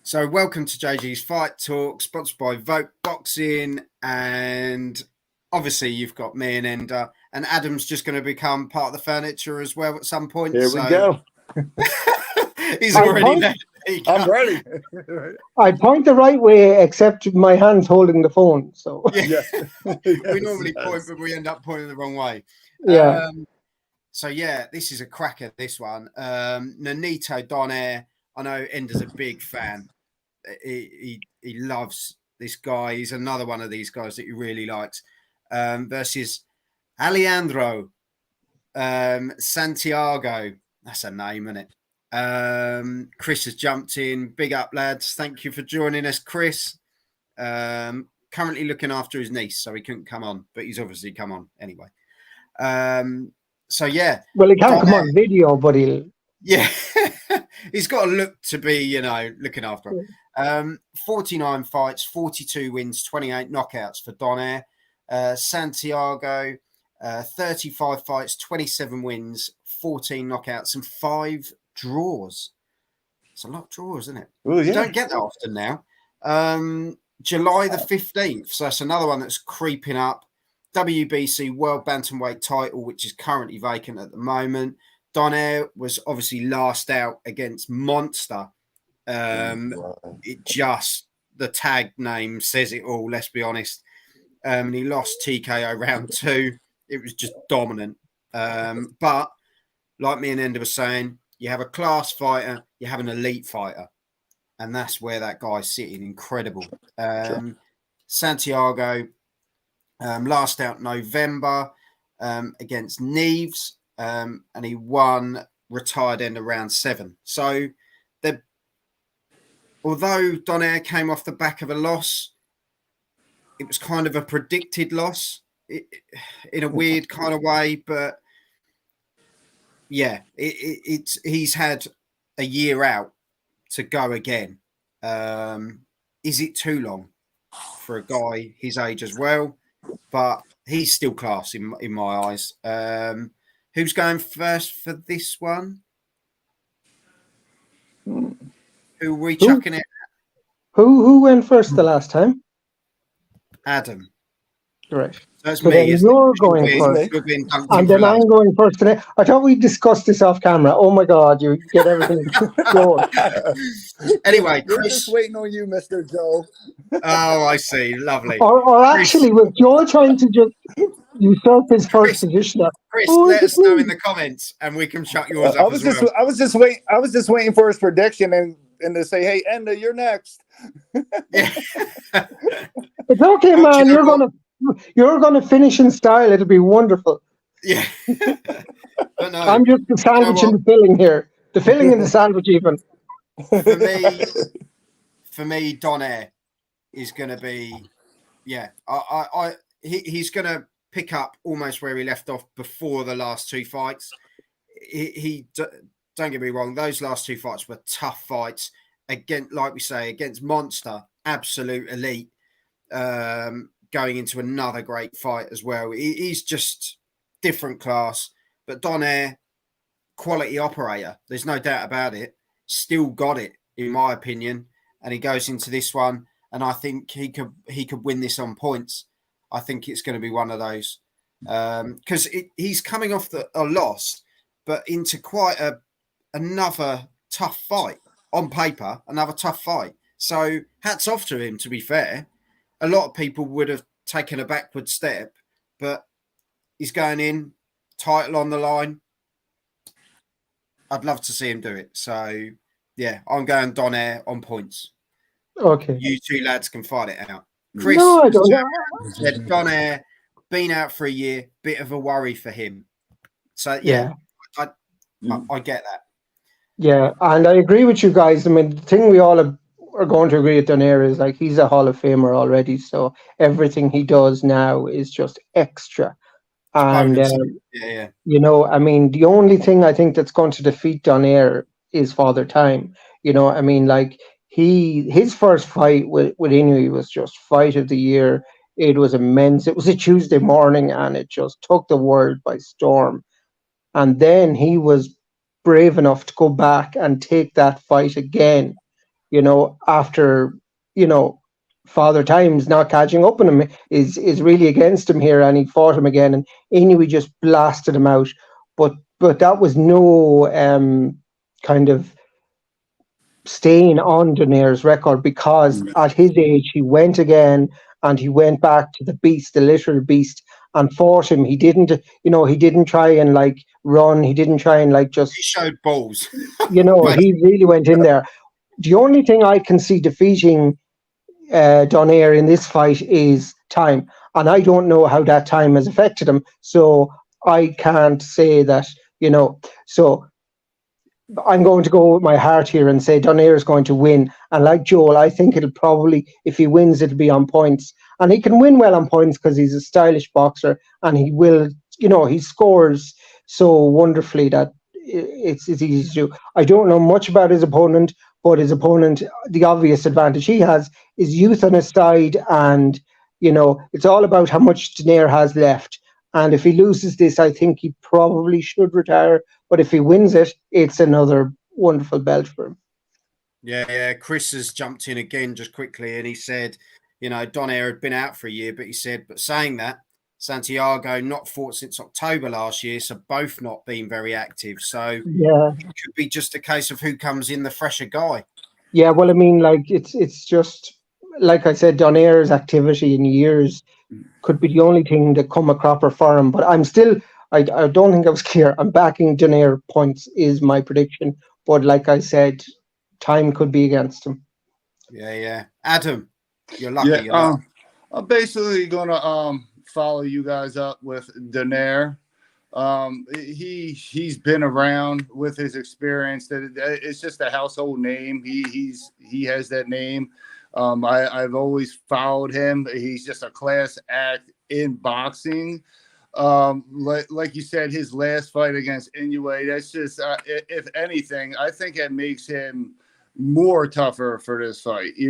So welcome to JG's Fight Talk, sponsored by Vote Boxing, and obviously you've got me and Ender, and Adam's just going to become part of the furniture as well at some point. Here we go. He's already there. I'm ready. I point the right way, except my hand's holding the phone. So yes, we normally point, but we end up pointing the wrong way. Yeah. So this is a cracker. This one, Nonito Donaire. I know Ender's a big fan. He loves this guy. He's another one of these guys that he really likes. Versus Alejandro Santiago. That's a name, isn't it? Chris has jumped in. Big up, lads. Thank you for joining us, Chris. Currently looking after his niece, so he couldn't come on, but he's obviously come on anyway. Well, he can't come on video, but he'll. Yeah, he's got a look to be, looking after him. 49 fights, 42 wins, 28 knockouts for Donaire. Santiago, 35 fights, 27 wins, 14 knockouts, and 5 draws. It's a lot of draws, isn't it? Ooh, yeah. You don't get that often now. July the 15th, so that's another one that's creeping up. WBC World Bantamweight Title, which is currently vacant at the moment. Donaire was obviously last out against Monster. The tag name says it all, let's be honest. And he lost TKO round 2. It was just dominant. But like me and Ender was saying, you have a class fighter, you have an elite fighter. And that's where that guy's sitting. Incredible. Sure. Santiago, last out November against Neves. And he won, retired in round 7. So, although Donaire came off the back of a loss, it was kind of a predicted loss in a weird kind of way. But yeah, he's had a year out to go again. Is it too long for a guy his age as well? But he's still class in my eyes. Who's going first for this one? Who are we chucking it at? Who went first the last time? Adam. Right. So that's me. You're going first. And then I'm going first today. I thought we discussed this off camera. Oh my God, you get everything going. Anyway, we're just waiting on you, Mr. Joe. Oh, I see. Lovely. Or actually, was Joe trying to just usurp his first position? Chris, let us know in the comments, and we can shut yours up as well. I was just waiting for his prediction and to say, "Hey, Enda, you're next." Yeah. It's okay, man. You're gonna finish in style. It'll be wonderful. Yeah. But no, I'm just the sandwich and the filling here. The filling and the sandwich, even. For me, Donaire is going to be, he's going to pick up almost where he left off before the last 2 fights. He don't get me wrong; those last 2 fights were tough fights. Again, like we say, against Monster, absolute elite. Going into another great fight as well. He's just different class, but Donaire, quality operator. There's no doubt about it. Still got it, in my opinion. And he goes into this one, and I think he could win this on points. I think it's going to be one of those because he's coming off a loss, but into quite another tough fight on paper. Another tough fight. So hats off to him. To be fair. A lot of people would have taken a backward step, but he's going in, title on the line. I'd love to see him do it. So, yeah, I'm going Donaire on points. Okay. You 2 lads can fight it out. Chris said Donaire, been out for a year, bit of a worry for him. So, yeah. I get that. Yeah, and I agree with you guys. I mean, the thing we all are going to agree with Donaire is like he's a Hall of Famer already, so everything he does now is just extra. And you know, I mean, the only thing I think that's going to defeat Donaire is Father Time. You know, I mean, like his first fight with Inoue was just fight of the year. It was immense. It was a Tuesday morning, and it just took the world by storm. And then he was brave enough to go back and take that fight again. after, Father Time's not catching up on him, is really against him here, and he fought him again, and Inoue just blasted him out. But that was no kind of stain on Donaire's record, because at his age he went again, and he went back to the beast, the literal beast, and fought him. He didn't, he didn't try and run. He didn't try and just. He showed balls. He really went in there. The only thing I can see defeating Donaire in this fight is time, and I don't know how that time has affected him. So I can't say that. So I'm going to go with my heart here and say Donaire is going to win. And like Joel, I think it'll probably, if he wins, it'll be on points. And he can win well on points because he's a stylish boxer, and he will, he scores so wonderfully that it's easy to do. I don't know much about his opponent, but his opponent, the obvious advantage he has is youth on his side, and, it's all about how much Donaire has left. And if he loses this, I think he probably should retire. But if he wins it, it's another wonderful belt for him. Yeah. Chris has jumped in again just quickly, and he said, Donaire had been out for a year, but he said, but saying that, Santiago not fought since October last year, so both not being very active. So yeah, it could be just a case of who comes in the fresher guy. Yeah, well, I mean, it's just, like I said, Donaire's activity in years could be the only thing that come a cropper for him. But I'm still, I don't think I was clear. I'm backing Donaire points is my prediction. But like I said, time could be against him. Yeah. Adam, you're lucky. Yeah, you're lucky. I'm basically gonna follow you guys up with Donaire. He's been around with his experience. That it's just a household name. He has that name. I've always followed him. He's just a class act in boxing. Like you said, his last fight against Inoue, that's just if anything, I think it makes him more tougher for this fight. We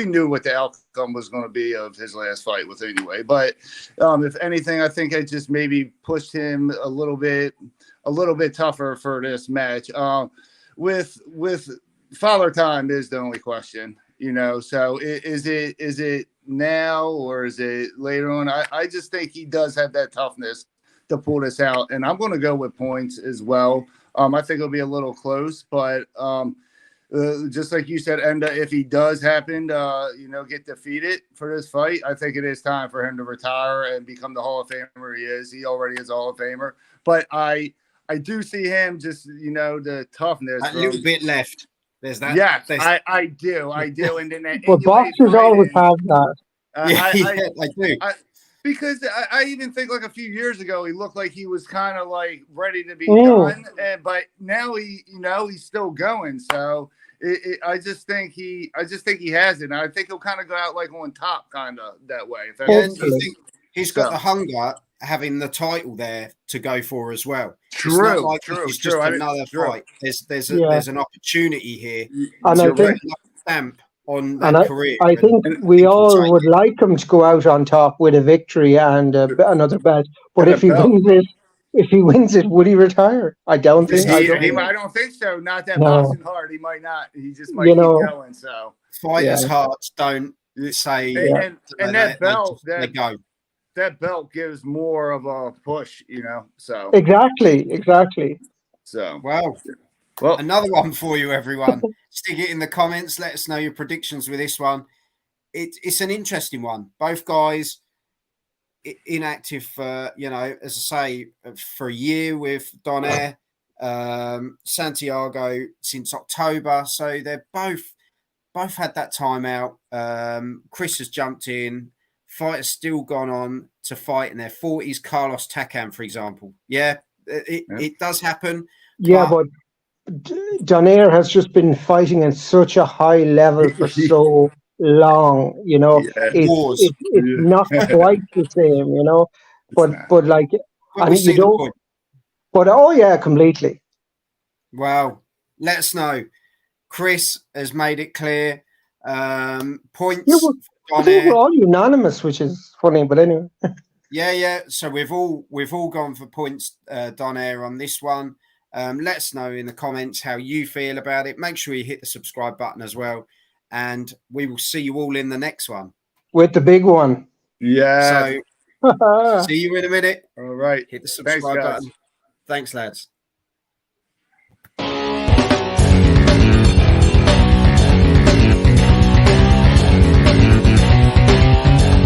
knew what the outcome was going to be of his last fight with Inoue, but if anything, I think it just maybe pushed him a little bit tougher for this match. With Father Time is the only question, so is it now or is it later on? I just think he does have that toughness to pull this out, and I'm going to go with points as well. I think it'll be a little close, but just like you said, Enda, if he does happen to, get defeated for this fight, I think it is time for him to retire and become the Hall of Famer he is. He already is a Hall of Famer, but I do see him just, the toughness. A little bit left. There's that. Yes, I do. And then that But boxers always have that. I do. Because I even think like a few years ago, he looked like he was kind of like ready to be done, but now he's still going. So I just think he has it. And I think he'll kind of go out like on top, kind of that way. If that he's got the hunger, having the title there to go for as well. True. It's just another fight. There's an opportunity here. And I think stamp on that career. I think we all would like him to go out on top with a victory and another belt. But if he wins it, would he retire? I don't think. I don't think so. Not that boxing hard. He might not. He just might keep going. So fighters' hearts don't say. And that belt, they go. That belt gives more of a push. So exactly. So Well, another one for you, everyone. Stick it in the comments. Let us know your predictions with this one. It's an interesting one. Both guys inactive for, as I say, for a year with Donaire. Santiago since October. So they're both had that time out. Chris has jumped in. Fighters still gone on to fight in their 40s. Carlos Takam, for example. Yeah, it does happen. Yeah, but Donaire has just been fighting at such a high level for so long, it's not quite the same, but like, and you don't. But completely. Well, let us know. Chris has made it clear. Points. Yeah, I think we're all unanimous, which is funny, but anyway. Yeah. So we've all gone for points, Donaire on this one. Let us know in the comments how you feel about it. Make sure you hit the subscribe button as well. And we will see you all in the next one. With the big one. Yeah. So see you in a minute. All right. Hit the Thanks, subscribe guys. button. Thanks, lads.